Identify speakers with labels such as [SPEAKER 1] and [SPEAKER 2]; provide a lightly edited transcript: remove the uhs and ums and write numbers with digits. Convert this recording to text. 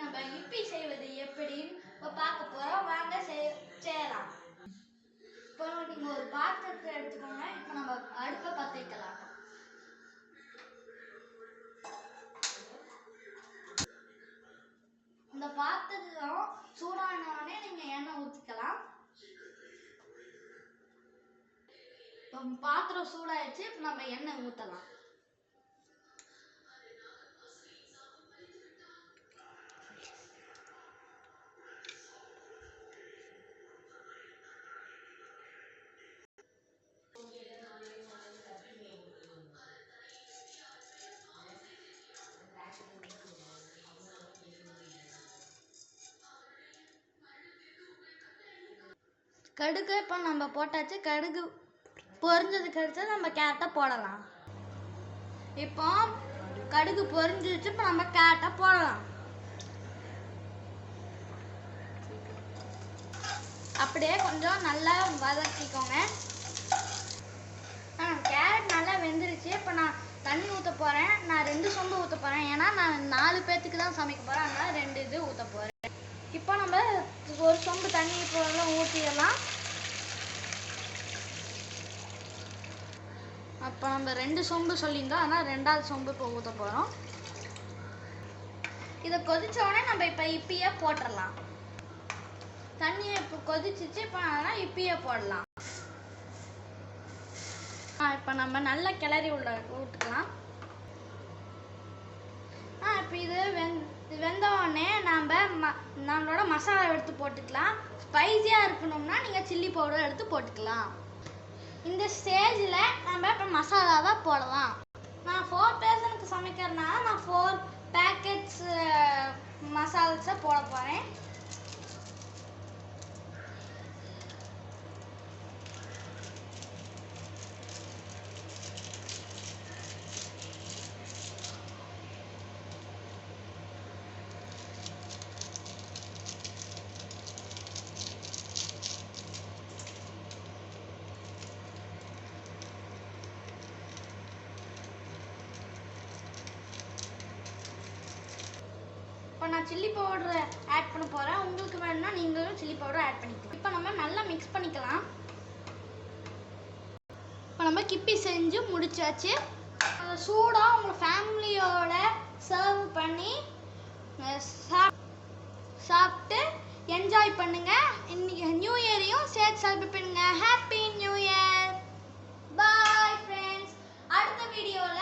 [SPEAKER 1] நம்ம இப்பி செய்வது எப்படின்னு இப்போ பார்க்க போகிறோம். வாங்க செய்யலாம். இப்போ நீங்கள் ஒரு பாத்திரத்தை எடுத்துக்கோங்க. இப்போ நம்ம அடுப்பை பற்ற வைக்கலாம். இந்த பாத்திரம் சூடானோடனே நீங்கள் எண்ணெய் ஊற்றிக்கலாம். இப்போ பாத்திரம் சூடாயிடுச்சு. இப்போ நம்ம எண்ணெய் ஊற்றலாம். கடுகு இப்போ நம்ம போட்டாச்சு. கடுகு பொரிஞ்சதுக்கு அடுத்து நம்ம கேரட்டை போடலாம். இப்போ கடுகு பொரிஞ்சிச்சு. இப்போ நம்ம கேரட்டை போடலாம். அப்படியே கொஞ்சம் நல்லா வதக்கிக்கோங்க. கேரட் நல்லா வெந்துருச்சு. இப்போ நான் தண்ணி ஊற்ற போகிறேன். நான் 2 சொம்பு ஊற்ற போகிறேன். ஏன்னா நான் 4 பேர்த்துக்கு தான் சமைக்க போகிறேன். அதனால் 2 இது ஊற்ற போகிறேன். இப்போ நம்ம 1 சொம்பு தண்ணி இப்போ ஊற்றிடலாம். அப்போ நம்ம 2 சொம்பு சொல்லியிருந்தோம். ஆனால் 2வது சொம்பு இப்போ ஊற்ற போகிறோம். இதை கொதிச்ச உடனே நம்ம இப்போ இப்பியை போட்டுடலாம். தண்ணியை இப்போ கொதிச்சிச்சு. இப்போ அதனால் இப்பியை போடலாம். இப்போ நம்ம நல்லா கிளறி ஊற்றிக்கலாம். இப்போ இது வெந்த உடனே நம்மளோட மசாலா எடுத்து போட்டுக்கலாம். ஸ்பைஸியாக இருக்கணும்னா நீங்கள் சில்லி பவுடர் எடுத்து போட்டுக்கலாம். இந்த ஸ்டேஜில் நம்ம இப்போ மசாலாவை போடலாம். நான் 4 பேர்சனுக்கு சமைக்கிறதுனால நான் 4 பேக்கெட்ஸ் மசாலாஸை போட போகிறேன். இப்போ நான் சில்லி பவுடர் ஆட் பண்ண போகிறேன். உங்களுக்கு வேணும்னா நீங்களும் சில்லி பவுடர் ஆட் பண்ணிக்கலாம். இப்போ நம்ம நல்லா மிக்ஸ் பண்ணிக்கலாம். இப்போ நம்ம கிப்பி செஞ்சு முடிச்சாச்சு. சூடாக உங்கள் ஃபேமிலியோட சர்வ் பண்ணி சாப்பிட்டு என்ஜாய் பண்ணுங்கள். இன்னைக்கு நியூ இயரையும் சேர்த்து செலிப்ரேட் பண்ணுங்கள். Happy new year. Bye friends. அடுத்த வீடியோவில்